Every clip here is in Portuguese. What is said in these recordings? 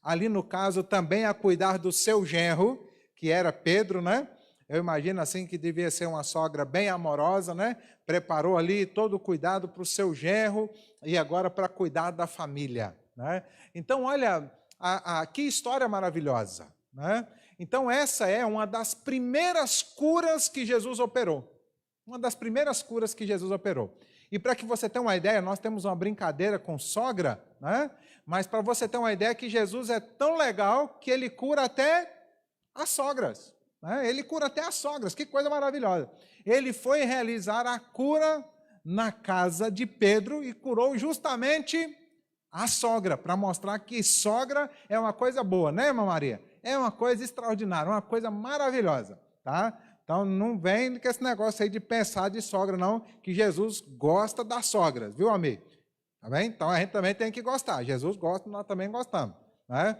ali no caso também a cuidar do seu genro, que era Pedro, né? Eu imagino assim que devia ser uma sogra bem amorosa, né? Preparou ali todo o cuidado para o seu genro e agora para cuidar da família, né? Então, olha, que história maravilhosa, né? Então, essa é uma das primeiras curas que Jesus operou. Uma das primeiras curas que Jesus operou. E para que você tenha uma ideia, nós temos uma brincadeira com sogra, né? Mas para você ter uma ideia que Jesus é tão legal que ele cura até as sogras. Né? Ele cura até as sogras, que coisa maravilhosa. Ele foi realizar a cura na casa de Pedro e curou justamente a sogra, para mostrar que sogra é uma coisa boa, né, irmã Maria? É uma coisa extraordinária, uma coisa maravilhosa, tá? Então não vem com esse negócio aí de pensar de sogra, não, que Jesus gosta das sogras, viu, amigo? Tá bem? Então a gente também tem que gostar. Jesus gosta, nós também gostamos, né?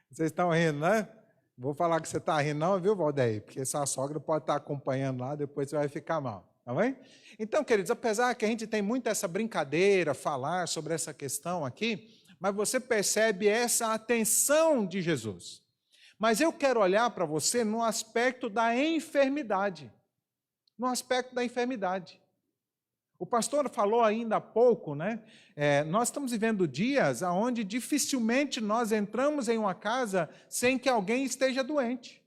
Vocês estão rindo, né? Vou falar que você está rindo, não, viu, Valdeir? Porque sua sogra pode estar acompanhando lá, depois você vai ficar mal, tá bem? Então, queridos, apesar que a gente tem muito essa brincadeira, falar sobre essa questão aqui, mas você percebe essa atenção de Jesus. Mas eu quero olhar para você no aspecto da enfermidade. No aspecto da enfermidade. O pastor falou ainda há pouco, né? Nós estamos vivendo dias onde dificilmente nós entramos em uma casa sem que alguém esteja doente.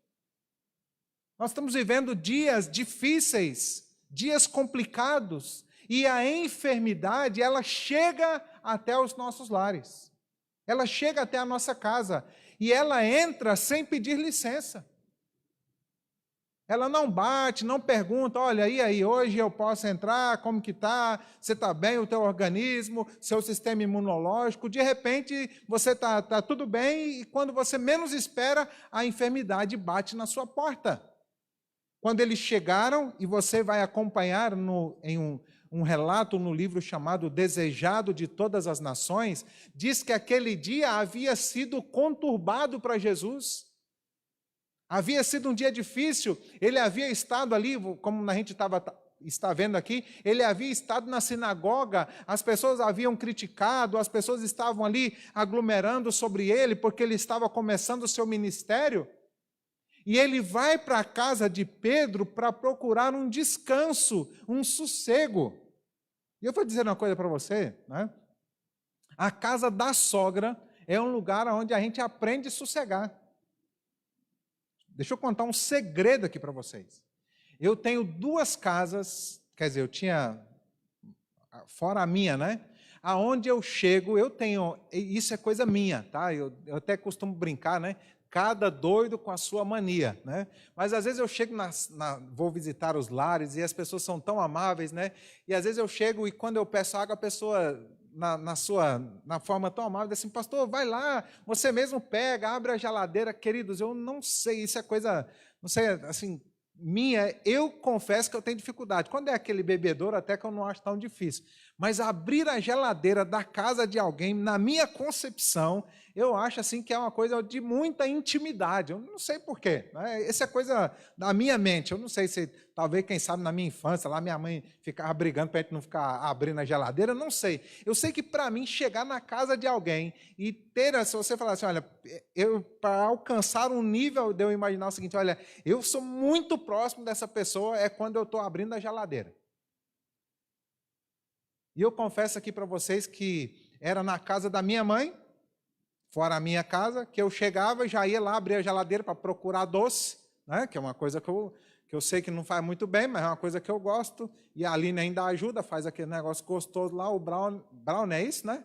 Nós estamos vivendo dias difíceis, dias complicados, e a enfermidade, ela chega até os nossos lares. Ela chega até a nossa casa e ela entra sem pedir licença. Ela não bate, não pergunta, olha, e aí, hoje eu posso entrar, como que está? Você está bem, o teu organismo, seu sistema imunológico? De repente, você está tudo bem e quando você menos espera, a enfermidade bate na sua porta. Quando eles chegaram, e você vai acompanhar em um relato no livro chamado Desejado de Todas as Nações, diz que aquele dia havia sido conturbado para Jesus. Havia sido um dia difícil, ele havia estado ali, como a gente está vendo aqui, ele havia estado na sinagoga, as pessoas haviam criticado, as pessoas estavam ali aglomerando sobre ele, porque ele estava começando o seu ministério, e ele vai para a casa de Pedro para procurar um descanso, um sossego. E eu vou dizer uma coisa para você, né? A casa da sogra é um lugar onde a gente aprende a sossegar. Deixa eu contar um segredo aqui para vocês. Eu tenho 2 casas, quer dizer, eu tinha, fora a minha, né? Aonde eu chego, eu tenho, isso é coisa minha, tá? Eu até costumo brincar, né? Cada doido com a sua mania, né? Mas às vezes eu chego, vou visitar os lares e as pessoas são tão amáveis, né? E às vezes eu chego e quando eu peço água, a pessoa, na forma tão amável, diz assim, pastor, vai lá, você mesmo pega, abre a geladeira. Queridos, eu não sei, isso é coisa, não sei, assim, minha, eu confesso que eu tenho dificuldade. Quando é aquele bebedouro, até que eu não acho tão difícil. Mas abrir a geladeira da casa de alguém, na minha concepção, eu acho assim que é uma coisa de muita intimidade. Eu não sei porquê. Né? Essa é coisa da minha mente. Eu não sei se, talvez, quem sabe, na minha infância, lá minha mãe ficava brigando para a gente não ficar abrindo a geladeira. Eu não sei. Eu sei que, para mim, chegar na casa de alguém e ter, se você falar assim, olha, para alcançar um nível de eu imaginar o seguinte, olha, eu sou muito próximo dessa pessoa, é quando eu estou abrindo a geladeira. E eu confesso aqui para vocês que era na casa da minha mãe, fora a minha casa, que eu chegava e já ia lá abrir a geladeira para procurar doce, né? Que é uma coisa que eu sei que não faz muito bem, mas é uma coisa que eu gosto, e a Aline ainda ajuda, faz aquele negócio gostoso lá, o brown é isso, né?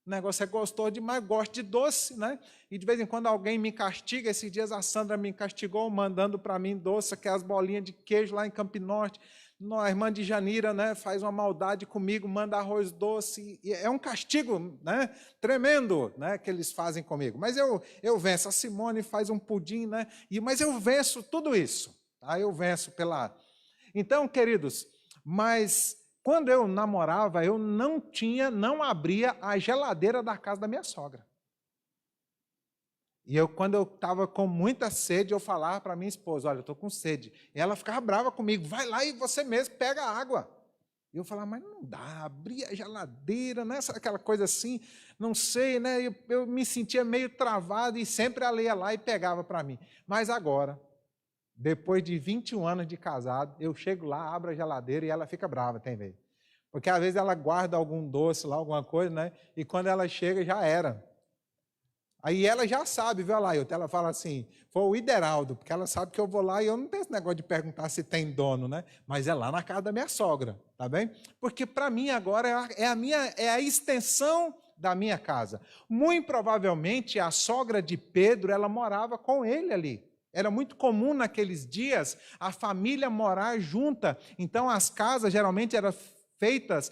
O negócio é gostoso demais, gosto de doce, né? E de vez em quando alguém me castiga, esses dias a Sandra me castigou, mandando para mim doce, aquelas bolinhas de queijo lá em Campo Norte. A irmã de Janira, né, faz uma maldade comigo, manda arroz doce, e é um castigo, né, tremendo, né, que eles fazem comigo. Mas eu venço. A Simone faz um pudim, né, mas eu venço tudo isso. Tá? Eu venço pela... Então, queridos, mas quando eu namorava, eu não abria a geladeira da casa da minha sogra. E quando eu estava com muita sede, eu falava para minha esposa, olha, eu estou com sede. E ela ficava brava comigo, vai lá e você mesmo pega a água. Eu falava, mas não dá, abria a geladeira, né? Aquela coisa assim, não sei, né? Eu me sentia meio travado e sempre ela ia lá e pegava para mim. Mas agora, depois de 21 anos de casado, eu chego lá, abro a geladeira e ela fica brava, tem vez. Porque às vezes ela guarda algum doce lá, alguma coisa, né? E quando ela chega, já era. Aí ela já sabe, viu, Lailton? Ela fala assim, foi o Ideraldo, porque ela sabe que eu vou lá e eu não tenho esse negócio de perguntar se tem dono, né? Mas é lá na casa da minha sogra, tá bem? Porque para mim agora é a extensão da minha casa. Muito provavelmente a sogra de Pedro, ela morava com ele ali. Era muito comum naqueles dias a família morar junta. Então as casas geralmente eram feitas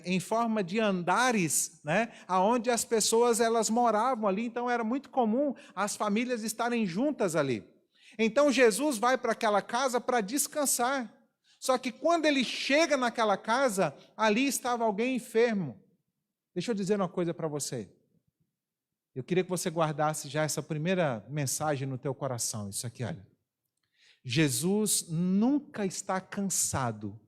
em forma de andares, né, aonde as pessoas elas moravam ali, então era muito comum as famílias estarem juntas ali. Então Jesus vai para aquela casa para descansar. Só que quando ele chega naquela casa, ali estava alguém enfermo. Deixa eu dizer uma coisa para você. Eu queria que você guardasse já essa primeira mensagem no teu coração. Isso aqui, olha. Jesus nunca está cansado.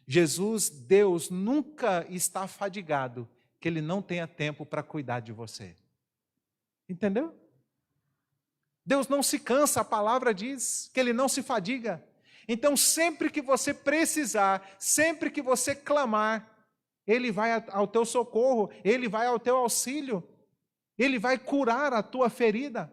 Jesus, Deus, nunca está fadigado, que Ele não tenha tempo para cuidar de você. Entendeu? Deus não se cansa, a palavra diz que Ele não se fadiga. Então, sempre que você precisar, sempre que você clamar, Ele vai ao teu socorro, Ele vai ao teu auxílio, Ele vai curar a tua ferida.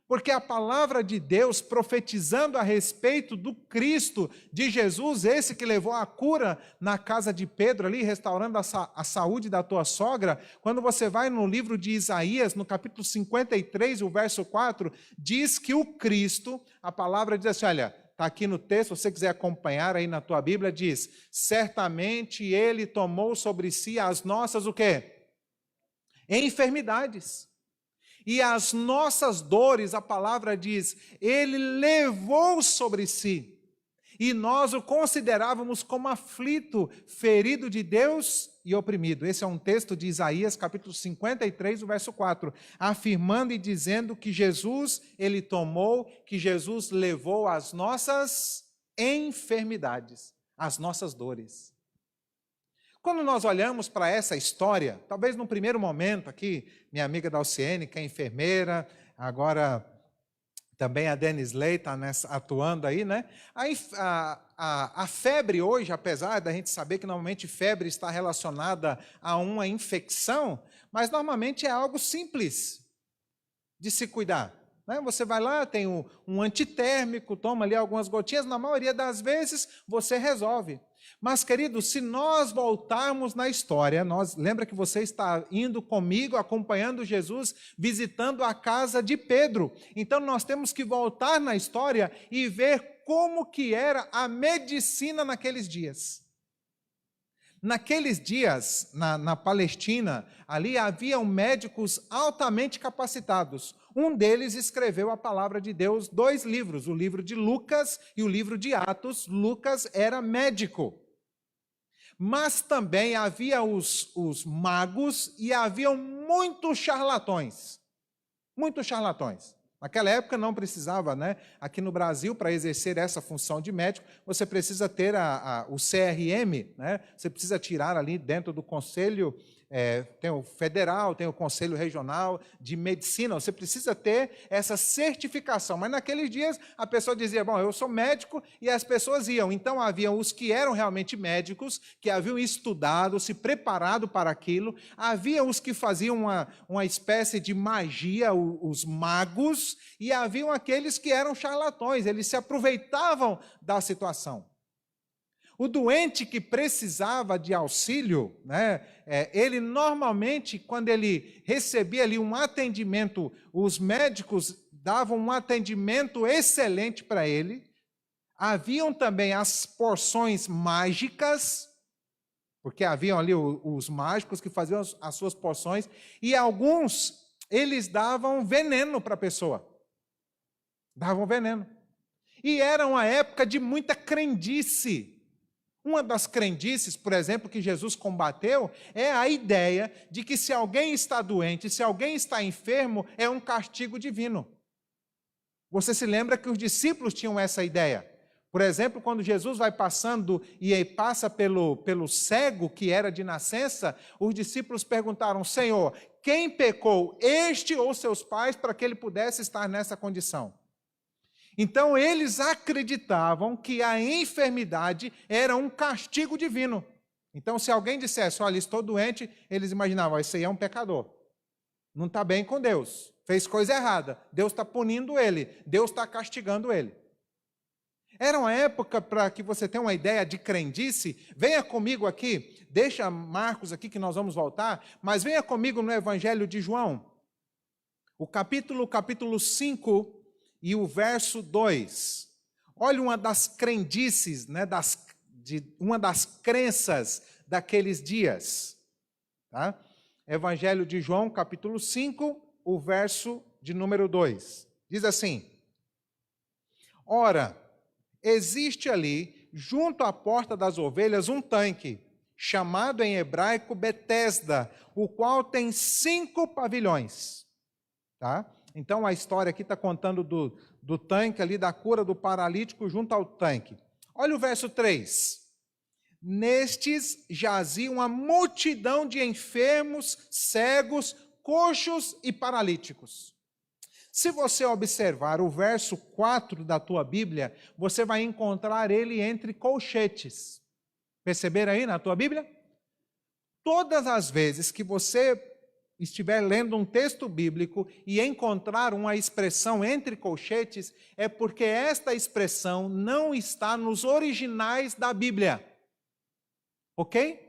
Porque a palavra de Deus, profetizando a respeito do Cristo, de Jesus, esse que levou a cura na casa de Pedro ali, restaurando a saúde da tua sogra, quando você vai no livro de Isaías, no capítulo 53, o verso 4, diz que o Cristo, a palavra diz assim, olha, está aqui no texto, se você quiser acompanhar aí na tua Bíblia, diz, certamente Ele tomou sobre si as nossas, o quê? Enfermidades. E as nossas dores, a palavra diz, Ele levou sobre si. E nós o considerávamos como aflito, ferido de Deus e oprimido. Esse é um texto de Isaías, capítulo 53, o verso 4, afirmando e dizendo que Jesus, Ele tomou, que Jesus levou as nossas enfermidades, as nossas dores. Quando nós olhamos para essa história, talvez num primeiro momento aqui, minha amiga Dalciene, que é enfermeira, agora também a Denise Ley está atuando aí, né? A febre hoje, apesar da gente saber que normalmente febre está relacionada a uma infecção, mas normalmente é algo simples de se cuidar. Né? Você vai lá, tem um antitérmico, toma ali algumas gotinhas, na maioria das vezes você resolve. Mas, querido, se nós voltarmos na história, lembra que você está indo comigo, acompanhando Jesus, visitando a casa de Pedro. Então, nós temos que voltar na história e ver como que era a medicina naqueles dias. Naqueles dias, na Palestina, ali haviam médicos altamente capacitados. Um deles escreveu a palavra de Deus, 2 livros, o livro de Lucas e o livro de Atos. Lucas era médico. Mas também havia os magos e haviam muitos charlatões. Muitos charlatões. Naquela época não precisava, né? Aqui no Brasil, para exercer essa função de médico, você precisa ter o CRM, né? Você precisa tirar ali dentro do conselho, tem o federal, tem o conselho regional de medicina, você precisa ter essa certificação. Mas naqueles dias a pessoa dizia, bom, eu sou médico, e as pessoas iam. Então haviam os que eram realmente médicos, que haviam estudado, se preparado para aquilo, havia os que faziam uma espécie de magia, os magos, e haviam aqueles que eram charlatões, eles se aproveitavam da situação. O doente que precisava de auxílio, né, ele normalmente, quando ele recebia ali um atendimento, os médicos davam um atendimento excelente para ele. Haviam também as porções mágicas, porque haviam ali os mágicos que faziam as suas porções, e alguns, eles davam veneno para a pessoa. Davam veneno. E era uma época de muita crendice. Uma das crendices, por exemplo, que Jesus combateu, é a ideia de que se alguém está doente, se alguém está enfermo, é um castigo divino. Você se lembra que os discípulos tinham essa ideia? Por exemplo, quando Jesus vai passando e aí passa pelo cego que era de nascença, os discípulos perguntaram: Senhor, quem pecou, este ou seus pais, para que ele pudesse estar nessa condição? Então, eles acreditavam que a enfermidade era um castigo divino. Então, se alguém dissesse: olha, estou doente, eles imaginavam: esse aí é um pecador. Não está bem com Deus. Fez coisa errada. Deus está punindo ele. Deus está castigando ele. Era uma época, para que você tenha uma ideia de crendice, venha comigo aqui, deixa Marcos aqui que nós vamos voltar, mas venha comigo no Evangelho de João, o capítulo 5 e o verso 2. Olha uma das crendices, né, uma das crenças daqueles dias. Tá? Evangelho de João, capítulo 5, o verso de número 2. Diz assim: Ora, existe ali, junto à porta das ovelhas, um tanque, chamado em hebraico Betesda, o qual tem 5 pavilhões. Tá? Então, a história aqui está contando do tanque ali, da cura do paralítico junto ao tanque. Olha o verso 3. Nestes jazia uma multidão de enfermos, cegos, coxos e paralíticos. Se você observar o verso 4 da tua Bíblia, você vai encontrar ele entre colchetes. Perceberam aí na tua Bíblia? Todas as vezes que você estiver lendo um texto bíblico e encontrar uma expressão entre colchetes, é porque esta expressão não está nos originais da Bíblia. Ok?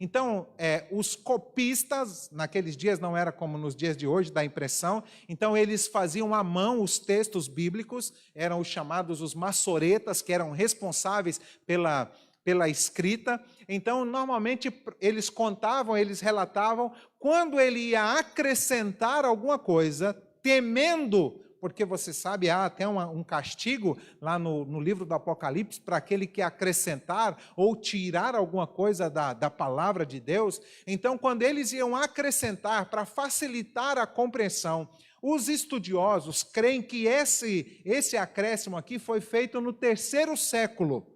Então, os copistas, naqueles dias não era como nos dias de hoje, da impressão, então eles faziam à mão os textos bíblicos, eram os chamados os massoretas, que eram responsáveis pela escrita. Então, normalmente, eles contavam, eles relatavam, quando ele ia acrescentar alguma coisa, temendo, porque você sabe, há até um castigo lá no livro do Apocalipse para aquele que acrescentar ou tirar alguma coisa da palavra de Deus. Então, quando eles iam acrescentar para facilitar a compreensão, os estudiosos creem que esse acréscimo aqui foi feito no 3º século.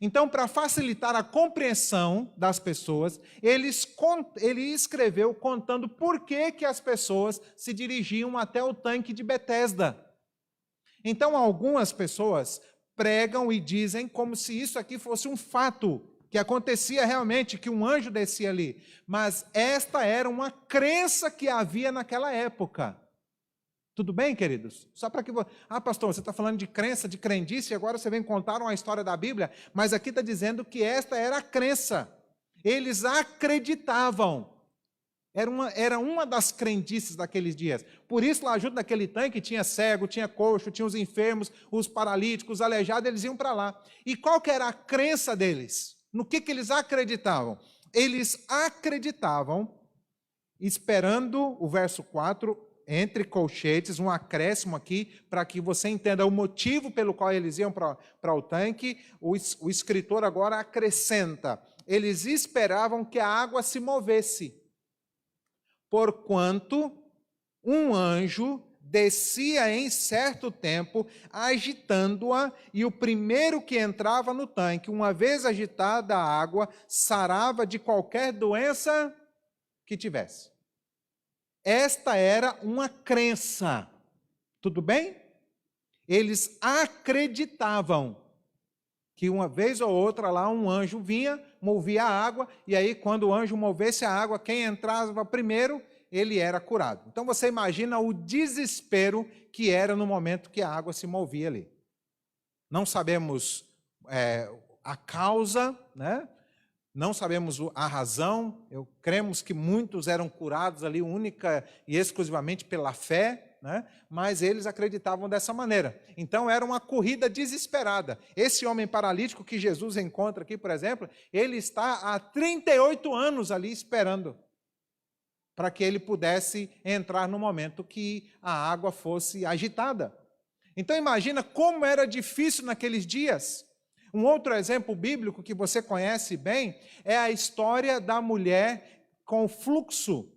Então, para facilitar a compreensão das pessoas, ele escreveu contando por que as pessoas se dirigiam até o tanque de Betesda. Então, algumas pessoas pregam e dizem como se isso aqui fosse um fato, que acontecia realmente, que um anjo descia ali. Mas esta era uma crença que havia naquela época. Tudo bem, queridos? Só para que você... pastor, você está falando de crença, de crendice, e agora você vem contar uma história da Bíblia, mas aqui está dizendo que esta era a crença. Eles acreditavam. Era uma das crendices daqueles dias. Por isso, lá junto naquele tanque, tinha cego, tinha coxo, tinha os enfermos, os paralíticos, os aleijados, eles iam para lá. E qual que era a crença deles? No que eles acreditavam? Eles acreditavam, esperando o verso 4, entre colchetes, um acréscimo aqui, para que você entenda o motivo pelo qual eles iam para o tanque. O escritor agora acrescenta: eles esperavam que a água se movesse, porquanto um anjo descia em certo tempo, agitando-a, e o primeiro que entrava no tanque, uma vez agitada a água, sarava de qualquer doença que tivesse. Esta era uma crença, tudo bem? Eles acreditavam que uma vez ou outra lá um anjo vinha, movia a água, e aí quando o anjo movesse a água, quem entrava primeiro, ele era curado. Então você imagina o desespero que era no momento que a água se movia ali. Não sabemos a causa, né? Não sabemos a razão, cremos que muitos eram curados ali única e exclusivamente pela fé, né? Mas eles acreditavam dessa maneira. Então era uma corrida desesperada. Esse homem paralítico que Jesus encontra aqui, por exemplo, ele está há 38 anos ali esperando para que ele pudesse entrar no momento que a água fosse agitada. Então imagina como era difícil naqueles dias. Um outro exemplo bíblico que você conhece bem é a história da mulher com fluxo,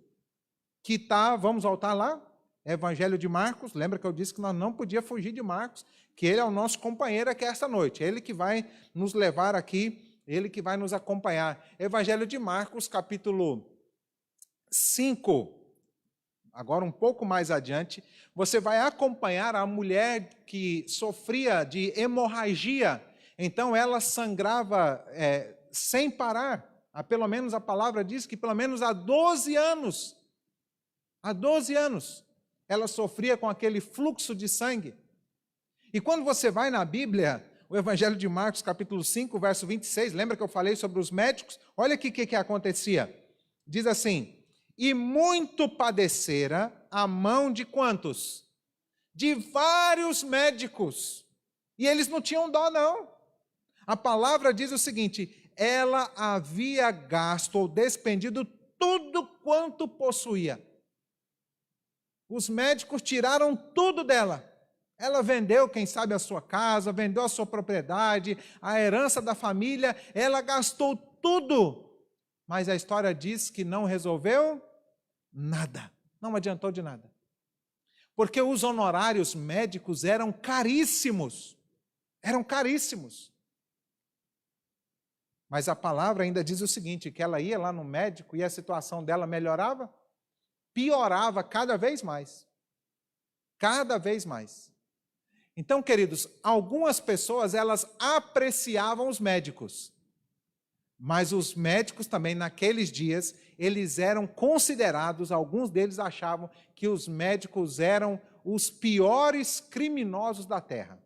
que está, vamos voltar lá? Evangelho de Marcos, lembra que eu disse que nós não podíamos fugir de Marcos, que ele é o nosso companheiro aqui esta noite, ele que vai nos levar aqui, ele que vai nos acompanhar. Evangelho de Marcos, capítulo 5, agora um pouco mais adiante, você vai acompanhar a mulher que sofria de hemorragia, então ela sangrava sem parar, pelo menos a palavra diz que pelo menos há 12 anos, ela sofria com aquele fluxo de sangue. E quando você vai na Bíblia, o Evangelho de Marcos, capítulo 5, verso 26, lembra que eu falei sobre os médicos? Olha aqui o que acontecia. Diz assim, e muito padecera a mão de quantos? De vários médicos. E eles não tinham dó, não. A palavra diz o seguinte, ela havia gasto ou despendido tudo quanto possuía. Os médicos tiraram tudo dela. Ela vendeu, quem sabe, a sua casa, vendeu a sua propriedade, a herança da família, ela gastou tudo. Mas a história diz que não resolveu nada, não adiantou de nada. Porque os honorários médicos eram caríssimos. Mas a palavra ainda diz o seguinte, que ela ia lá no médico e a situação dela melhorava? Piorava cada vez mais. Cada vez mais. Então, queridos, algumas pessoas, elas apreciavam os médicos. Mas os médicos também, naqueles dias, eles eram considerados, alguns deles achavam que os médicos eram os piores criminosos da terra.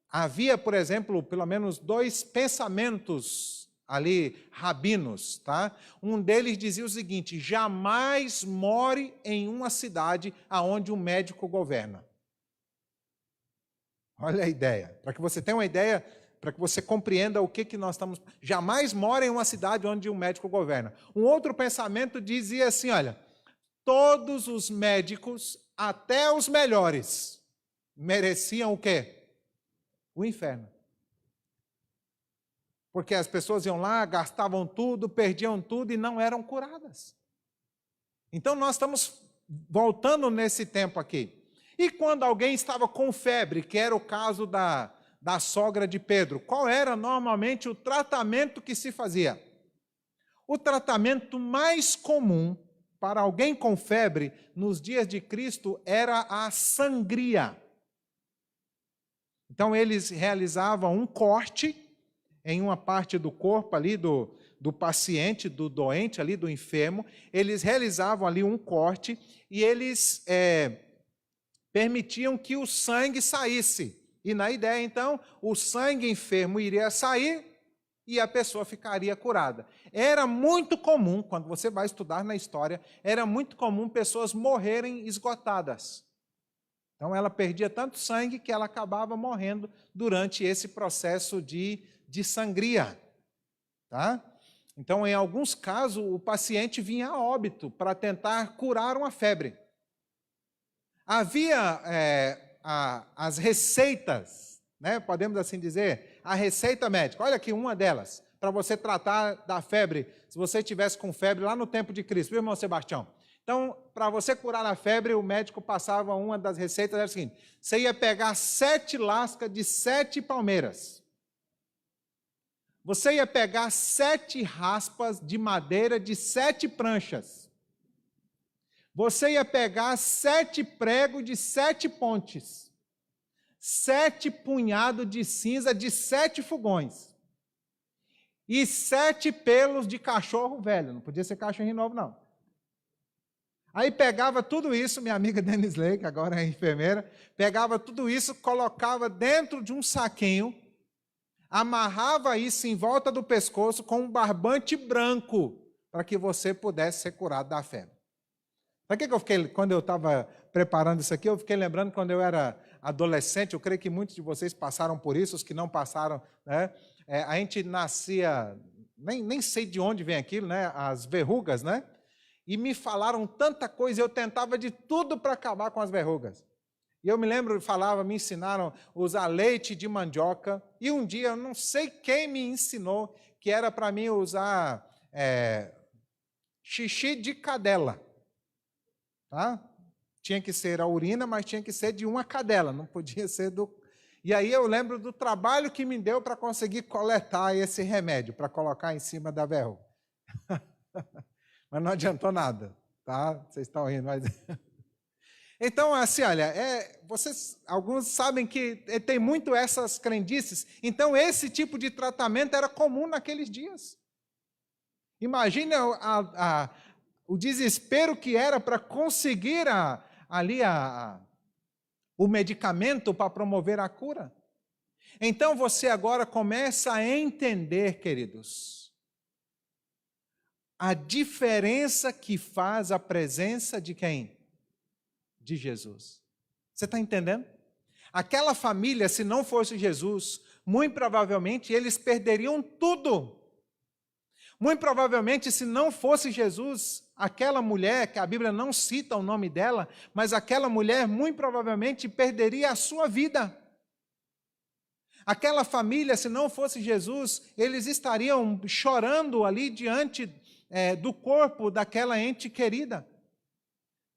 Havia, por exemplo, pelo menos 2 pensamentos ali, rabinos, tá? Um deles dizia o seguinte, jamais more em uma cidade onde um médico governa. Olha a ideia, para que você tenha uma ideia, para que você compreenda o que nós estamos... Jamais more em uma cidade onde um médico governa. Um outro pensamento dizia assim, olha, todos os médicos, até os melhores, mereciam o quê? O inferno. Porque as pessoas iam lá, gastavam tudo, perdiam tudo e não eram curadas. Então nós estamos voltando nesse tempo aqui. E quando alguém estava com febre, que era o caso da sogra de Pedro, qual era normalmente o tratamento que se fazia? O tratamento mais comum para alguém com febre nos dias de Cristo era a sangria. Então eles realizavam um corte em uma parte do corpo ali do paciente, do doente ali, do enfermo, eles realizavam ali um corte e eles permitiam que o sangue saísse. E na ideia, então, o sangue enfermo iria sair e a pessoa ficaria curada. Era muito comum, quando você vai estudar na história, era muito comum pessoas morrerem esgotadas. Então ela perdia tanto sangue que ela acabava morrendo durante esse processo de sangria, tá? Então, em alguns casos, o paciente vinha a óbito para tentar curar uma febre. Havia as receitas, né? Podemos assim dizer, a receita médica. Olha aqui uma delas, para você tratar da febre, se você tivesse com febre lá no tempo de Cristo, viu, irmão Sebastião? Então, para você curar a febre, o médico passava uma das receitas, era o seguinte, você ia pegar 7 lascas de 7 palmeiras. Você ia pegar 7 raspas de madeira de 7 pranchas. Você ia pegar 7 pregos de 7 pontes. 7 punhados de cinza de 7 fogões. E 7 pelos de cachorro velho. Não podia ser cachorrinho novo, não. Aí pegava tudo isso, minha amiga Denise Lei, que agora é enfermeira, pegava tudo isso, colocava dentro de um saquinho, amarrava isso em volta do pescoço com um barbante branco, para que você pudesse ser curado da febre. Sabe o que eu fiquei, quando eu estava preparando isso aqui, eu fiquei lembrando quando eu era adolescente, eu creio que muitos de vocês passaram por isso, os que não passaram, né? A gente nascia, nem sei de onde vem aquilo, né? As verrugas, né? E me falaram tanta coisa, eu tentava de tudo para acabar com as verrugas. E eu me lembro, me ensinaram a usar leite de mandioca, e um dia, eu não sei quem me ensinou, que era para mim usar xixi de cadela. tá? Tinha que ser a urina, mas tinha que ser de uma cadela, não podia ser do... E aí eu lembro do trabalho que me deu para conseguir coletar esse remédio, para colocar em cima da verruga. Mas não adiantou nada, tá? Vocês estão rindo, mas... Então, assim, olha, vocês, alguns sabem que tem muito essas crendices. Então, esse tipo de tratamento era comum naqueles dias. Imagina o desespero que era para conseguir o medicamento para promover a cura. Então, você agora começa a entender, queridos, a diferença que faz a presença de quem? De Jesus. Você está entendendo? Aquela família, se não fosse Jesus, muito provavelmente eles perderiam tudo. Muito provavelmente, se não fosse Jesus, aquela mulher, que a Bíblia não cita o nome dela, mas aquela mulher muito provavelmente perderia a sua vida. Aquela família, se não fosse Jesus, eles estariam chorando ali diante do corpo daquela ente querida.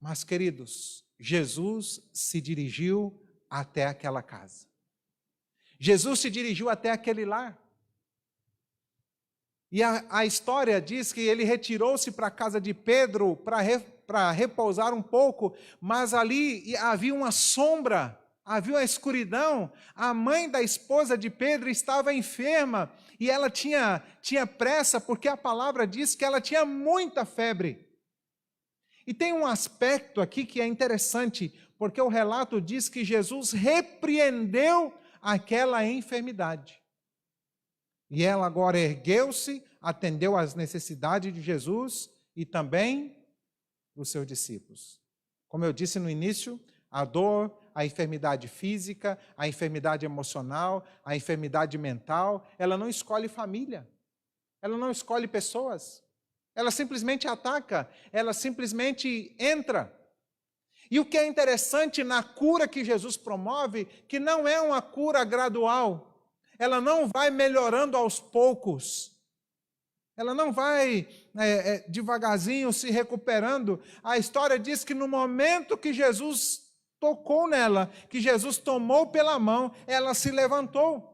Mas, queridos, Jesus se dirigiu até aquela casa. Jesus se dirigiu até aquele lar. E a história diz que ele retirou-se para a casa de Pedro para repousar um pouco, mas ali havia uma sombra, havia uma escuridão. A mãe da esposa de Pedro estava enferma e ela tinha pressa, porque a palavra diz que ela tinha muita febre. E tem um aspecto aqui que é interessante, porque o relato diz que Jesus repreendeu aquela enfermidade. E ela agora ergueu-se, atendeu às necessidades de Jesus e também dos seus discípulos. Como eu disse no início, a dor, a enfermidade física, a enfermidade emocional, a enfermidade mental, ela não escolhe família, ela não escolhe pessoas, ela simplesmente ataca, ela simplesmente entra. E o que é interessante na cura que Jesus promove, que não é uma cura gradual, ela não vai melhorando aos poucos. Ela não vai devagarzinho se recuperando. A história diz que no momento que Jesus tocou nela, que Jesus tomou pela mão, ela se levantou.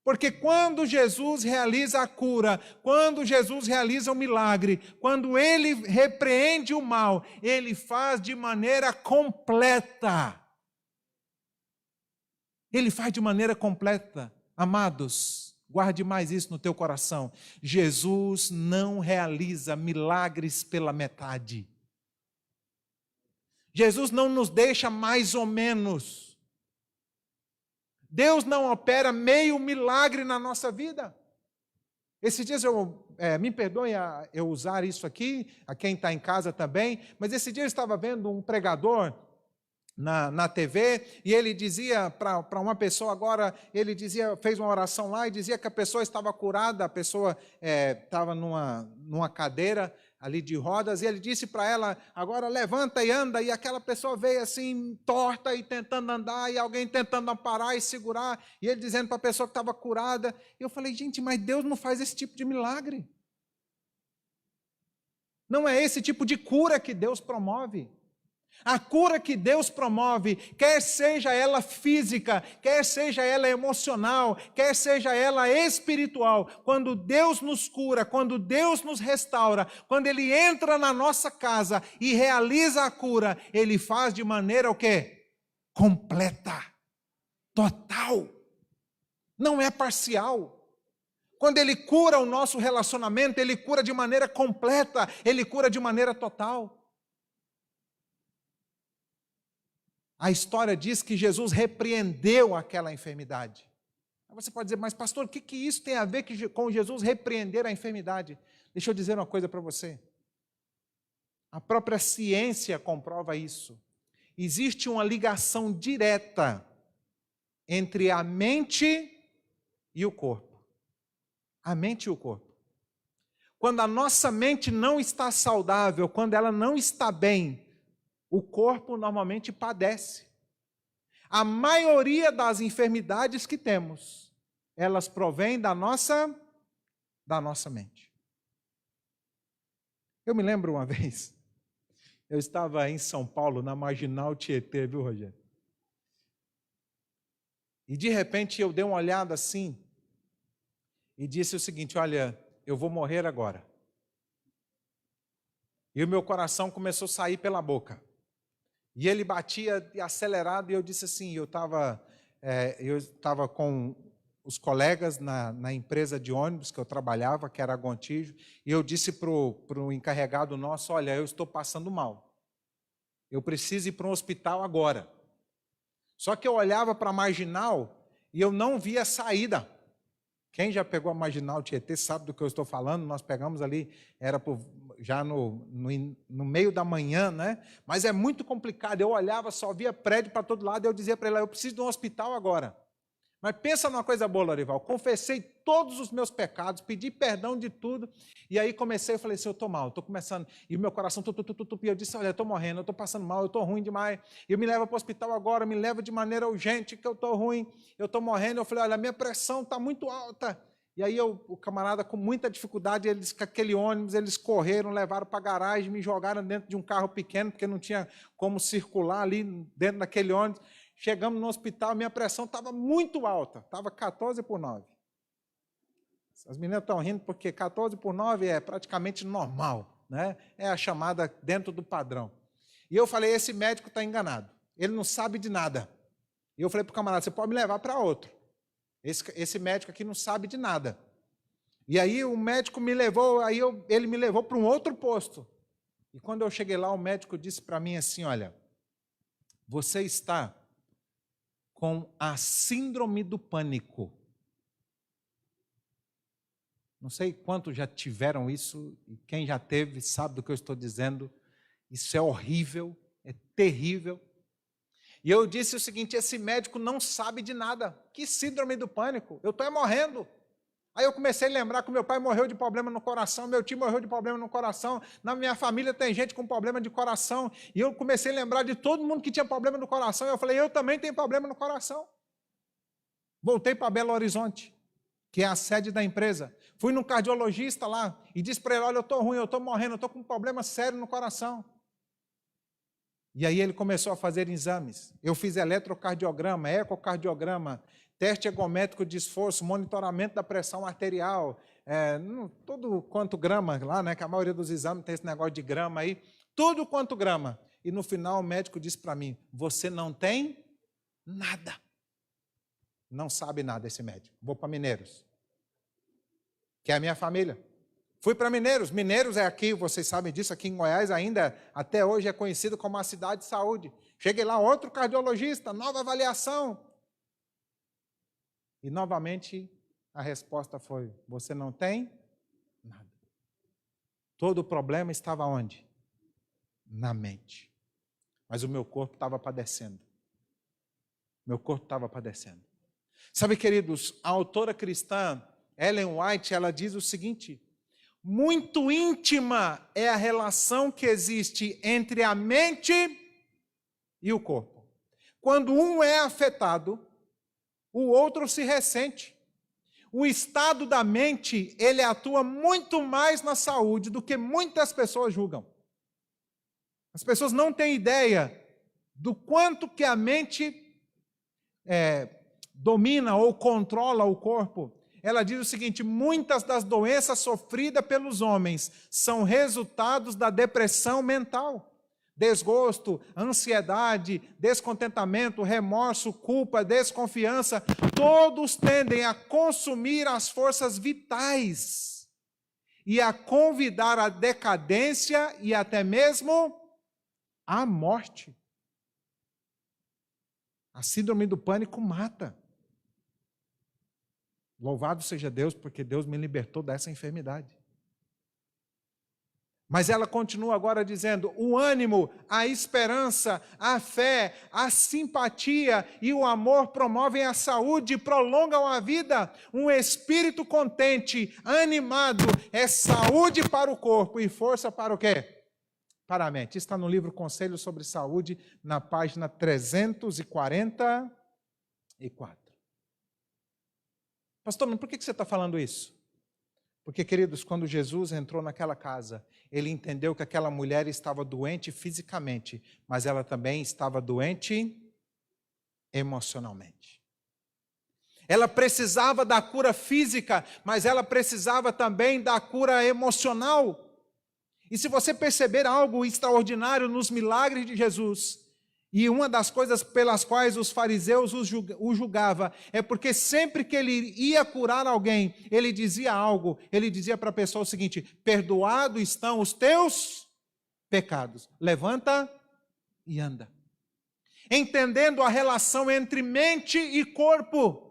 Porque quando Jesus realiza a cura, quando Jesus realiza o milagre, quando Ele repreende o mal, Ele faz de maneira completa. Ele faz de maneira completa. Amados, guarde mais isso no teu coração. Jesus não realiza milagres pela metade. Jesus não nos deixa mais ou menos. Deus não opera meio milagre na nossa vida. Esses dias me perdoem eu usar isso aqui, a quem está em casa também, mas esse dia eu estava vendo um pregador na TV, e ele dizia para uma pessoa agora, ele dizia, fez uma oração lá e dizia que a pessoa estava curada, a pessoa estava numa cadeira ali de rodas, e ele disse para ela, agora levanta e anda, e aquela pessoa veio assim, torta e tentando andar, e alguém tentando amparar e segurar, e ele dizendo para a pessoa que estava curada, e eu falei, gente, mas Deus não faz esse tipo de milagre. Não é esse tipo de cura que Deus promove. A cura que Deus promove, quer seja ela física, quer seja ela emocional, quer seja ela espiritual, quando Deus nos cura, quando Deus nos restaura, quando Ele entra na nossa casa e realiza a cura, Ele faz de maneira o quê? Completa, total, não é parcial. Quando Ele cura o nosso relacionamento, Ele cura de maneira completa, Ele cura de maneira total. A história diz que Jesus repreendeu aquela enfermidade. Você pode dizer, mas pastor, o que isso tem a ver com Jesus repreender a enfermidade? Deixa eu dizer uma coisa para você. A própria ciência comprova isso. Existe uma ligação direta entre a mente e o corpo. A mente e o corpo. Quando a nossa mente não está saudável, quando ela não está bem, o corpo normalmente padece. A maioria das enfermidades que temos, elas provêm da nossa mente. Eu me lembro uma vez, Eu estava em São Paulo, na Marginal Tietê, viu, Rogério? E de repente eu dei uma olhada assim e disse o seguinte: olha, eu vou morrer agora. E o meu coração começou a sair pela boca. E ele batia acelerado e eu disse assim, eu estava com os colegas na empresa de ônibus que eu trabalhava, que era a Gontijo, e eu disse para o encarregado nosso: olha, eu estou passando mal. Eu preciso ir para um hospital agora. Só que eu olhava para a Marginal e eu não via saída. Quem já pegou a Marginal Tietê sabe do que eu estou falando. Nós pegamos ali, era já no meio da manhã, né? Mas é muito complicado. Eu olhava, só via prédio para todo lado, e eu dizia para ele: eu preciso de um hospital agora. Mas pensa numa coisa boa, Lorival. Confessei todos os meus pecados, pedi perdão de tudo, e aí comecei, eu falei assim: eu estou mal, estou começando, e o meu coração, e eu disse: olha, eu estou morrendo, eu estou passando mal, eu estou ruim demais, e me leva para o hospital agora, me leva de maneira urgente, que eu estou ruim, eu estou morrendo. Eu falei: olha, a minha pressão está muito alta. E aí o camarada, com muita dificuldade, eles, com aquele ônibus, eles correram, levaram para a garagem, me jogaram dentro de um carro pequeno, porque não tinha como circular ali dentro daquele ônibus. Chegamos no hospital, minha pressão estava muito alta, estava 14/9. As meninas estão rindo porque 14/9 é praticamente normal, né? É a chamada dentro do padrão. E eu falei: esse médico está enganado, ele não sabe de nada. E eu falei para o camarada: você pode me levar para outro. Esse médico aqui não sabe de nada. E aí o médico me levou, ele me levou para um outro posto. E quando eu cheguei lá, o médico disse para mim assim: olha, você está com a síndrome do pânico. Não sei quantos já tiveram isso, e quem já teve sabe do que eu estou dizendo. Isso é horrível, é terrível. E eu disse o seguinte: esse médico não sabe de nada. Que síndrome do pânico? Eu estou morrendo. Aí eu comecei a lembrar que meu pai morreu de problema no coração, meu tio morreu de problema no coração, na minha família tem gente com problema de coração, e eu comecei a lembrar de todo mundo que tinha problema no coração, e eu falei: eu também tenho problema no coração. Voltei para Belo Horizonte, que é a sede da empresa. Fui num cardiologista lá e disse para ele: olha, eu estou ruim, eu estou morrendo, eu estou com um problema sério no coração. E aí ele começou a fazer exames. Eu fiz eletrocardiograma, ecocardiograma, teste ergométrico de esforço, monitoramento da pressão arterial, tudo quanto grama lá, né? Que a maioria dos exames tem esse negócio de grama aí, tudo quanto grama. E no final o médico disse para mim: você não tem nada. Não sabe nada esse médico. Vou para Mineiros, que é a minha família. Fui para Mineiros. Mineiros é aqui, vocês sabem disso, aqui em Goiás ainda, até hoje é conhecido como a cidade de saúde. Cheguei lá, outro cardiologista, nova avaliação. E novamente a resposta foi: você não tem nada. Todo o problema estava onde? Na mente. Mas o meu corpo estava padecendo. Meu corpo estava padecendo. Sabe, queridos, a autora cristã Ellen White, ela diz o seguinte: muito íntima é a relação que existe entre a mente e o corpo. Quando um é afetado, o outro se ressente. O estado da mente, ele atua muito mais na saúde do que muitas pessoas julgam. As pessoas não têm ideia do quanto que a mente domina ou controla o corpo. Ela diz o seguinte: muitas das doenças sofridas pelos homens são resultados da depressão mental. Desgosto, ansiedade, descontentamento, remorso, culpa, desconfiança, todos tendem a consumir as forças vitais e a convidar à decadência e até mesmo à morte. A síndrome do pânico mata. Louvado seja Deus, porque Deus me libertou dessa enfermidade. Mas ela continua agora dizendo: o ânimo, a esperança, a fé, a simpatia e o amor promovem a saúde e prolongam a vida. Um espírito contente, animado, é saúde para o corpo e força para o quê? Para a mente. Está no livro Conselhos sobre Saúde, na página 344. Pastor, mas por que você está falando isso? Porque, queridos, quando Jesus entrou naquela casa, ele entendeu que aquela mulher estava doente fisicamente, mas ela também estava doente emocionalmente. Ela precisava da cura física, mas ela precisava também da cura emocional. E se você perceber algo extraordinário nos milagres de Jesus, e uma das coisas pelas quais os fariseus o julgavam, é porque sempre que ele ia curar alguém, ele dizia algo, ele dizia para a pessoa o seguinte: perdoados estão os teus pecados, levanta e anda. Entendendo a relação entre mente e corpo.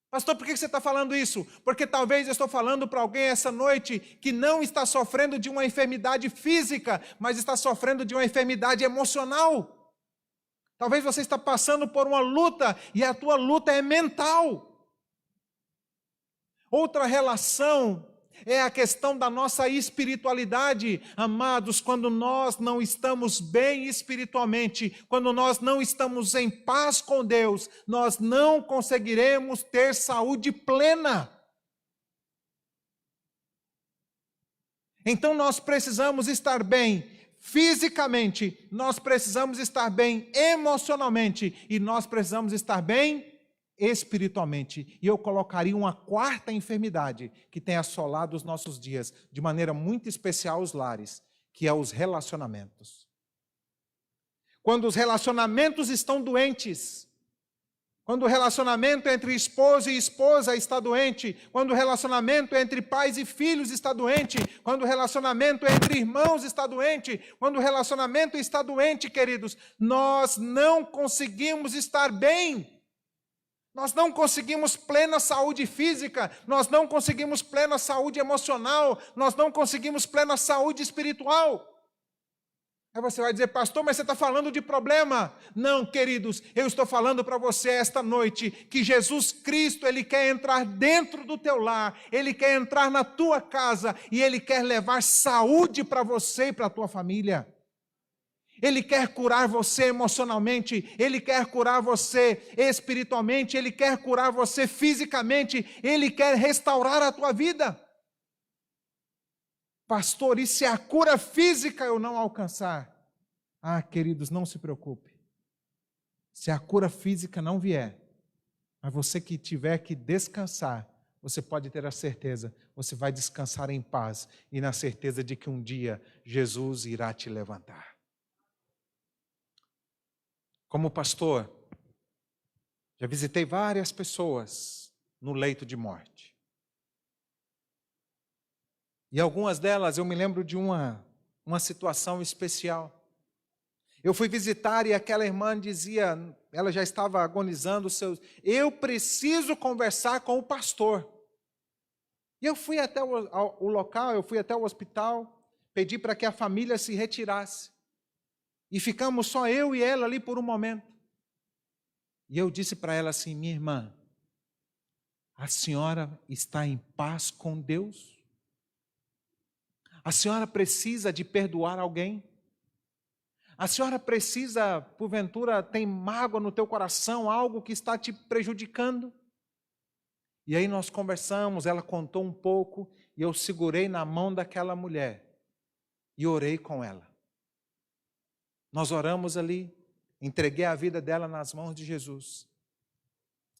Pastor, por que você está falando isso? Porque talvez eu estou falando para alguém essa noite que não está sofrendo de uma enfermidade física, mas está sofrendo de uma enfermidade emocional. Talvez você está passando por uma luta e a tua luta é mental. Outra relação é a questão da nossa espiritualidade. Amados, quando nós não estamos bem espiritualmente, quando nós não estamos em paz com Deus, nós não conseguiremos ter saúde plena. Então nós precisamos estar bem fisicamente, nós precisamos estar bem emocionalmente e nós precisamos estar bem espiritualmente. E eu colocaria uma quarta enfermidade que tem assolado os nossos dias, de maneira muito especial os lares, que é os relacionamentos. Quando os relacionamentos estão doentes, quando o relacionamento entre esposo e esposa está doente, quando o relacionamento entre pais e filhos está doente, quando o relacionamento entre irmãos está doente, quando o relacionamento está doente, queridos, nós não conseguimos estar bem. Nós não conseguimos plena saúde física, nós não conseguimos plena saúde emocional, nós não conseguimos plena saúde espiritual. Aí você vai dizer: pastor, mas você está falando de problema. Não, queridos, eu estou falando para você esta noite que Jesus Cristo, Ele quer entrar dentro do teu lar, Ele quer entrar na tua casa e Ele quer levar saúde para você e para a tua família. Ele quer curar você emocionalmente, Ele quer curar você espiritualmente, Ele quer curar você fisicamente, Ele quer restaurar a tua vida. Pastor, e se a cura física eu não alcançar? Ah, queridos, não se preocupe. Se a cura física não vier, mas você que tiver que descansar, você pode ter a certeza, você vai descansar em paz e na certeza de que um dia Jesus irá te levantar. Como pastor, já visitei várias pessoas no leito de morte. E algumas delas eu me lembro de uma situação especial. Eu fui visitar e aquela irmã dizia, ela já estava agonizando, eu preciso conversar com o pastor. E eu fui até o local, eu fui até o hospital, pedi para que a família se retirasse. E ficamos só eu e ela ali por um momento. E eu disse para ela assim: minha irmã, a senhora está em paz com Deus? A senhora precisa de perdoar alguém? A senhora precisa, porventura, tem mágoa no teu coração, algo que está te prejudicando? E aí nós conversamos, ela contou um pouco, e eu segurei na mão daquela mulher e orei com ela. Nós oramos ali, entreguei a vida dela nas mãos de Jesus.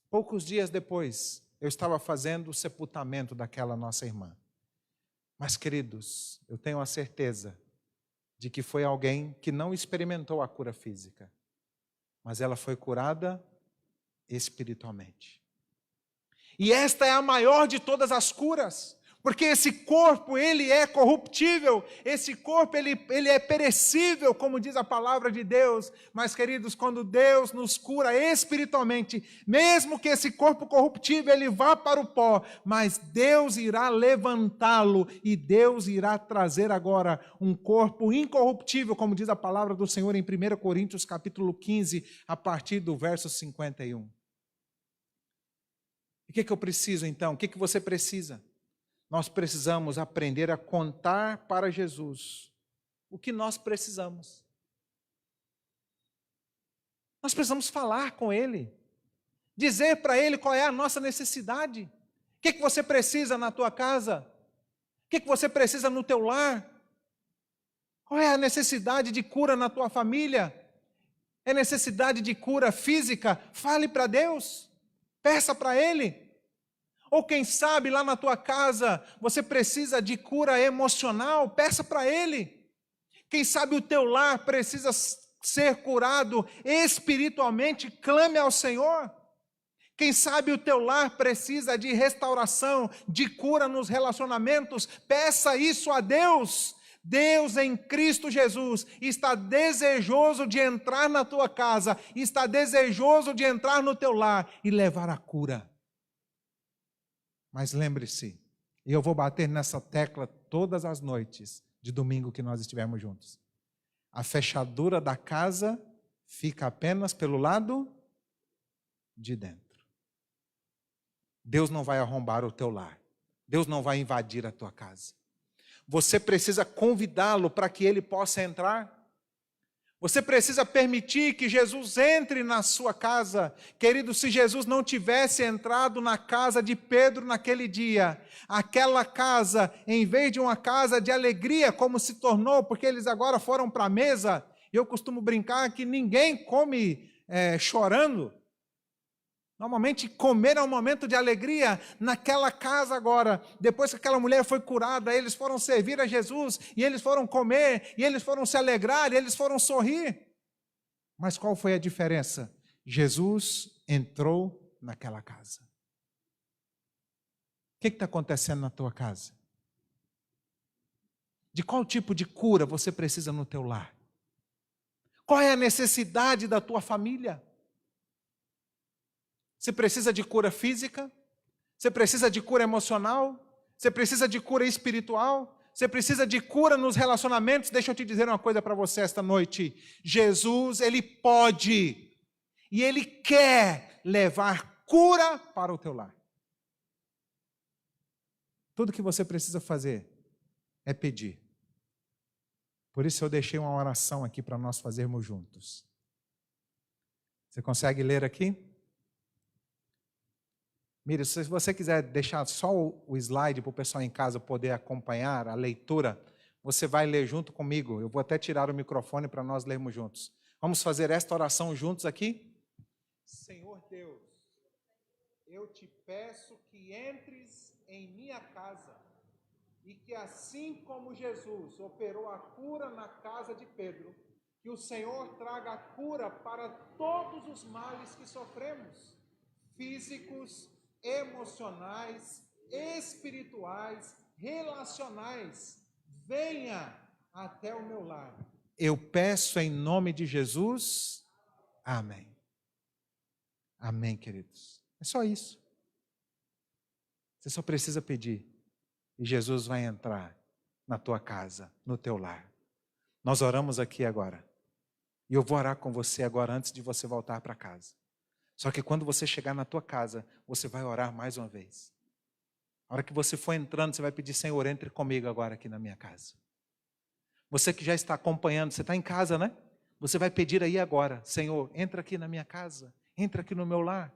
Poucos dias depois, eu estava fazendo o sepultamento daquela nossa irmã. Mas, queridos, eu tenho a certeza de que foi alguém que não experimentou a cura física, mas ela foi curada espiritualmente. E esta é a maior de todas as curas. Porque esse corpo, ele é corruptível, esse corpo, ele é perecível, como diz a palavra de Deus. Mas, queridos, quando Deus nos cura espiritualmente, mesmo que esse corpo corruptível, ele vá para o pó, mas Deus irá levantá-lo e Deus irá trazer agora um corpo incorruptível, como diz a palavra do Senhor em 1 Coríntios capítulo 15, a partir do verso 51. E o que eu preciso então? O que você precisa? Nós precisamos aprender a contar para Jesus o que nós precisamos. Nós precisamos falar com Ele, dizer para Ele qual é a nossa necessidade. O que você precisa na tua casa? O que você precisa no teu lar? Qual é a necessidade de cura na tua família? É necessidade de cura física? Fale para Deus, peça para Ele. Ou quem sabe lá na tua casa você precisa de cura emocional? Peça para Ele. Quem sabe o teu lar precisa ser curado espiritualmente? Clame ao Senhor. Quem sabe o teu lar precisa de restauração, de cura nos relacionamentos? Peça isso a Deus. Deus em Cristo Jesus está desejoso de entrar na tua casa, está desejoso de entrar no teu lar e levar a cura. Mas lembre-se, e eu vou bater nessa tecla todas as noites de domingo que nós estivermos juntos. A fechadura da casa fica apenas pelo lado de dentro. Deus não vai arrombar o teu lar. Deus não vai invadir a tua casa. Você precisa convidá-lo para que ele possa entrar. Você precisa permitir que Jesus entre na sua casa. Querido, se Jesus não tivesse entrado na casa de Pedro naquele dia, aquela casa, em vez de uma casa de alegria, como se tornou, porque eles agora foram para a mesa, eu costumo brincar que ninguém come chorando. Normalmente comer é um momento de alegria. Naquela casa agora, depois que aquela mulher foi curada, eles foram servir a Jesus, e eles foram comer, e eles foram se alegrar, e eles foram sorrir. Mas qual foi a diferença? Jesus entrou naquela casa. O que está acontecendo na tua casa? De qual tipo de cura você precisa no teu lar? Qual é a necessidade da tua família? Você precisa de cura física? Você precisa de cura emocional? Você precisa de cura espiritual? Você precisa de cura nos relacionamentos? Deixa eu te dizer uma coisa para você esta noite. Jesus, Ele pode e Ele quer levar cura para o teu lar. Tudo que você precisa fazer é pedir. Por isso eu deixei uma oração aqui para nós fazermos juntos. Você consegue ler aqui? Mire, se você quiser deixar só o slide para o pessoal em casa poder acompanhar a leitura, você vai ler junto comigo. Eu vou até tirar o microfone para nós lermos juntos. Vamos fazer esta oração juntos aqui? Senhor Deus, eu te peço que entres em minha casa e que assim como Jesus operou a cura na casa de Pedro, que o Senhor traga a cura para todos os males que sofremos, físicos, emocionais, espirituais, relacionais. Venha até o meu lar. Eu peço em nome de Jesus. Amém. Amém, queridos. É só isso. Você só precisa pedir. E Jesus vai entrar na tua casa, no teu lar. Nós oramos aqui agora. E eu vou orar com você agora antes de você voltar para casa. Só que quando você chegar na tua casa, você vai orar mais uma vez. A hora que você for entrando, você vai pedir, Senhor, entre comigo agora aqui na minha casa. Você que já está acompanhando, você está em casa, né? Você vai pedir aí agora, Senhor, entra aqui na minha casa, entra aqui no meu lar.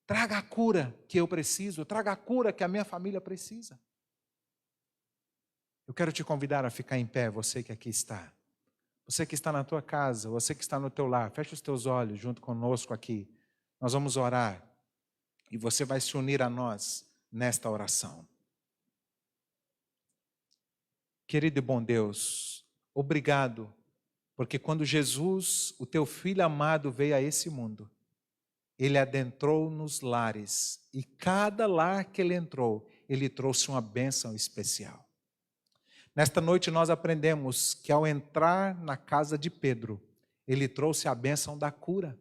Traga a cura que eu preciso, traga a cura que a minha família precisa. Eu quero te convidar a ficar em pé, você que aqui está. Você que está na tua casa, você que está no teu lar, fecha os teus olhos junto conosco aqui. Nós vamos orar e você vai se unir a nós nesta oração. Querido e bom Deus, obrigado, porque quando Jesus, o teu Filho amado, veio a esse mundo, Ele adentrou nos lares e cada lar que Ele entrou, Ele trouxe uma bênção especial. Nesta noite nós aprendemos que ao entrar na casa de Pedro, Ele trouxe a bênção da cura.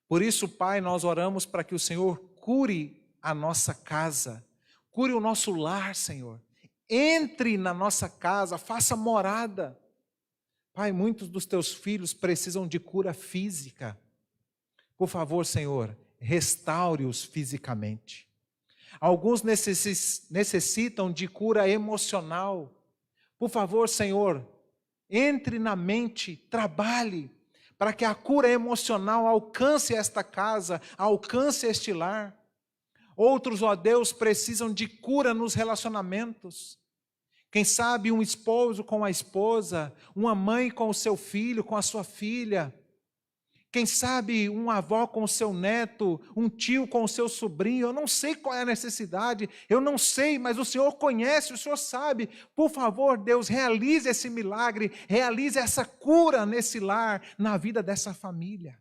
Por isso, Pai, nós oramos para que o Senhor cure a nossa casa, cure o nosso lar, Senhor. Entre na nossa casa, faça morada. Pai, muitos dos teus filhos precisam de cura física. Por favor, Senhor, restaure-os fisicamente. Alguns necessitam de cura emocional. Por favor, Senhor, entre na mente, trabalhe para que a cura emocional alcance esta casa, alcance este lar. Outros, ó Deus, precisam de cura nos relacionamentos. Quem sabe um esposo com a esposa, uma mãe com o seu filho, com a sua filha. Quem sabe uma avó com o seu neto, um tio com o seu sobrinho. Eu não sei qual é a necessidade, eu não sei, mas o Senhor conhece, o Senhor sabe. Por favor, Deus, realize esse milagre, realize essa cura nesse lar, na vida dessa família.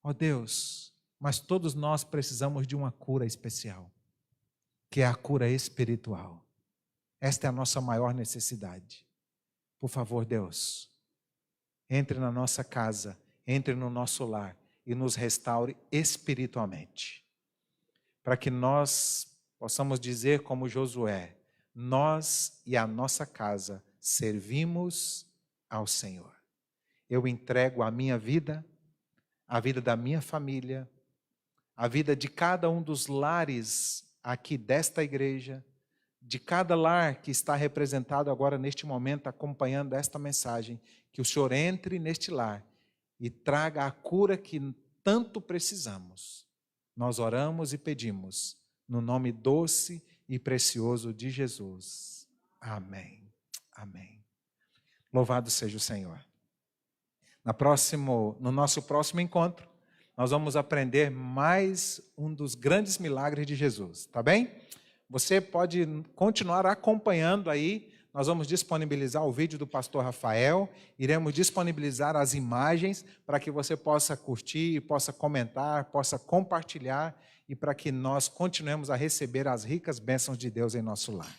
Ó Deus, mas todos nós precisamos de uma cura especial, que é a cura espiritual. Esta é a nossa maior necessidade. Por favor, Deus, entre na nossa casa, entre no nosso lar e nos restaure espiritualmente. Para que nós possamos dizer como Josué, nós e a nossa casa servimos ao Senhor. Eu entrego a minha vida, a vida da minha família, a vida de cada um dos lares aqui desta igreja, de cada lar que está representado agora neste momento, acompanhando esta mensagem, que o Senhor entre neste lar e traga a cura que tanto precisamos. Nós oramos e pedimos, no nome doce e precioso de Jesus. Amém. Amém. Louvado seja o Senhor. No nosso próximo encontro, nós vamos aprender mais um dos grandes milagres de Jesus, tá bem? Você pode continuar acompanhando aí, nós vamos disponibilizar o vídeo do pastor Rafael, iremos disponibilizar as imagens para que você possa curtir, possa comentar, possa compartilhar e para que nós continuemos a receber as ricas bênçãos de Deus em nosso lar.